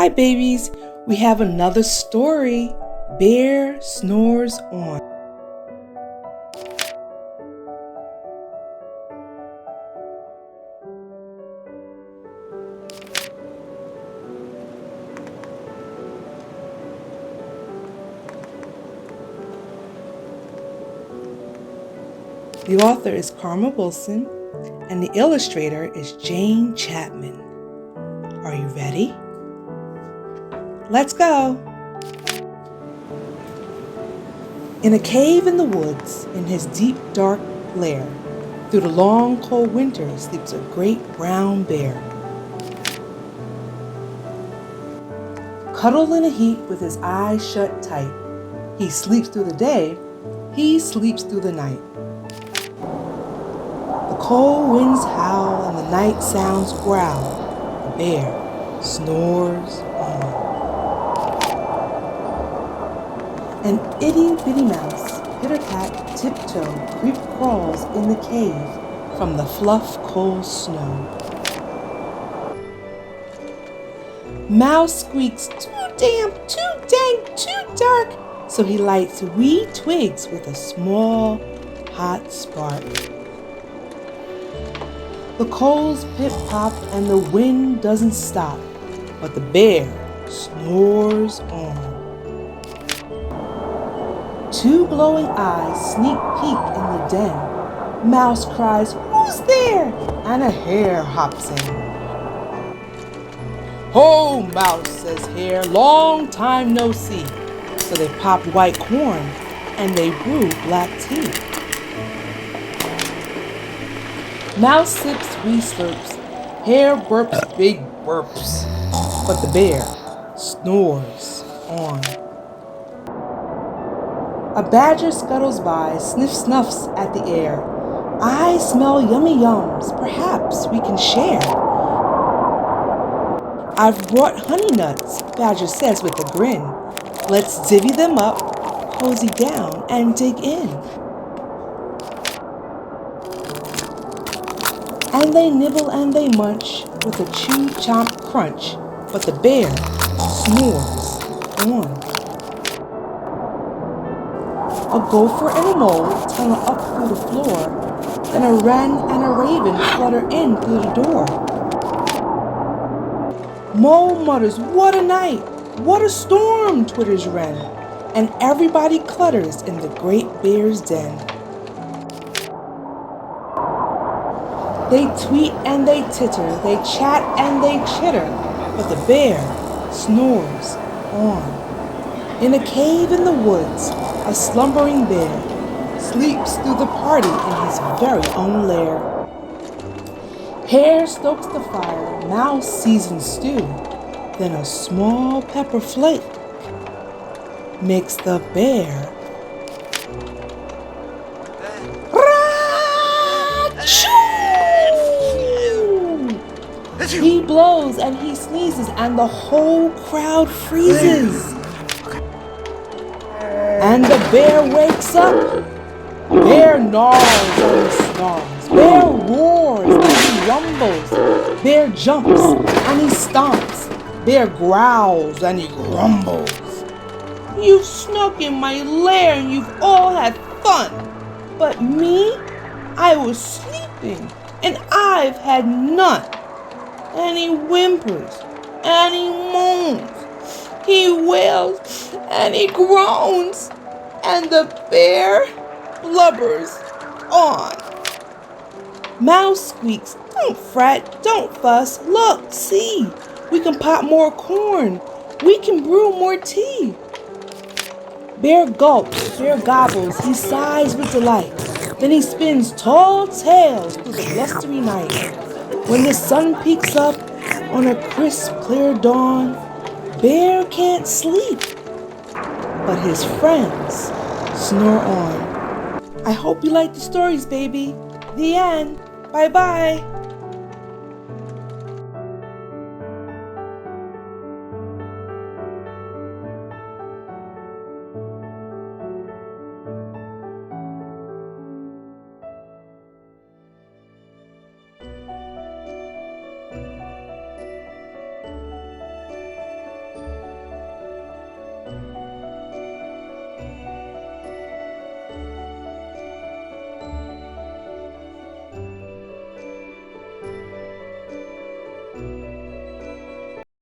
Hi babies, we have another story, Bear Snores On. The author is Karma Wilson and the illustrator is Jane Chapman. Are you ready? Let's go! In a cave in the woods, in his deep dark lair, through the long cold winter sleeps a great brown bear. Cuddled in a heap with his eyes shut tight, he sleeps through the day, he sleeps through the night. The cold winds howl and the night sounds growl. The bear snores on. An itty-bitty mouse, pitter-pat, tiptoe, creep crawls in the cave from the fluff cold snow. Mouse squeaks, too damp, too dank, too dark, so he lights wee twigs with a small, hot spark. The coals pip-pop and the wind doesn't stop, but the bear snores on. Two glowing eyes sneak peek in the den. Mouse cries, "Who's there?" and a hare hops in. "Ho, Mouse," says Hare, "long time no see." So they pop white corn and they brew black tea. Mouse sips wee slurps, Hare burps big burps, but the bear snores on. A badger scuttles by, snuffs at the air. "I smell yummy yums, perhaps we can share." "I've brought honey nuts," Badger says with a grin. "Let's divvy them up, cozy down, and dig in." And they nibble and they munch with a chew chomp crunch, but the bear snores on. A gopher and a mole tunnel up through the floor, then a wren and a raven flutter in through the door. Mole mutters, "What a night! What a storm!" twitters wren, and everybody clutters in the great bear's den. They tweet and they titter, they chat and they chitter, but the bear snores on. In a cave in the woods, a slumbering bear sleeps through the party in his very own lair. Hare stokes the fire, mouse seasons stew, then a small pepper flake makes the bear He blows and he sneezes and the whole crowd freezes. And the bear wakes up. Bear gnarls and he snarls. Bear roars and he rumbles. Bear jumps and he stomps. Bear growls and he grumbles. "You've snuck in my lair and you've all had fun. But me, I was sleeping and I've had none." And he whimpers, and he moans, he wails, and he groans, and the bear blubbers on. Mouse squeaks, "Don't fret, don't fuss, look, see, we can pop more corn, we can brew more tea." Bear gulps, bear gobbles, he sighs with delight, then he spins tall tales through the blustery night. When the sun peeks up on a crisp, clear dawn, Bear can't sleep, but his friends snore on. I hope you like the stories, baby. The end. Bye-bye.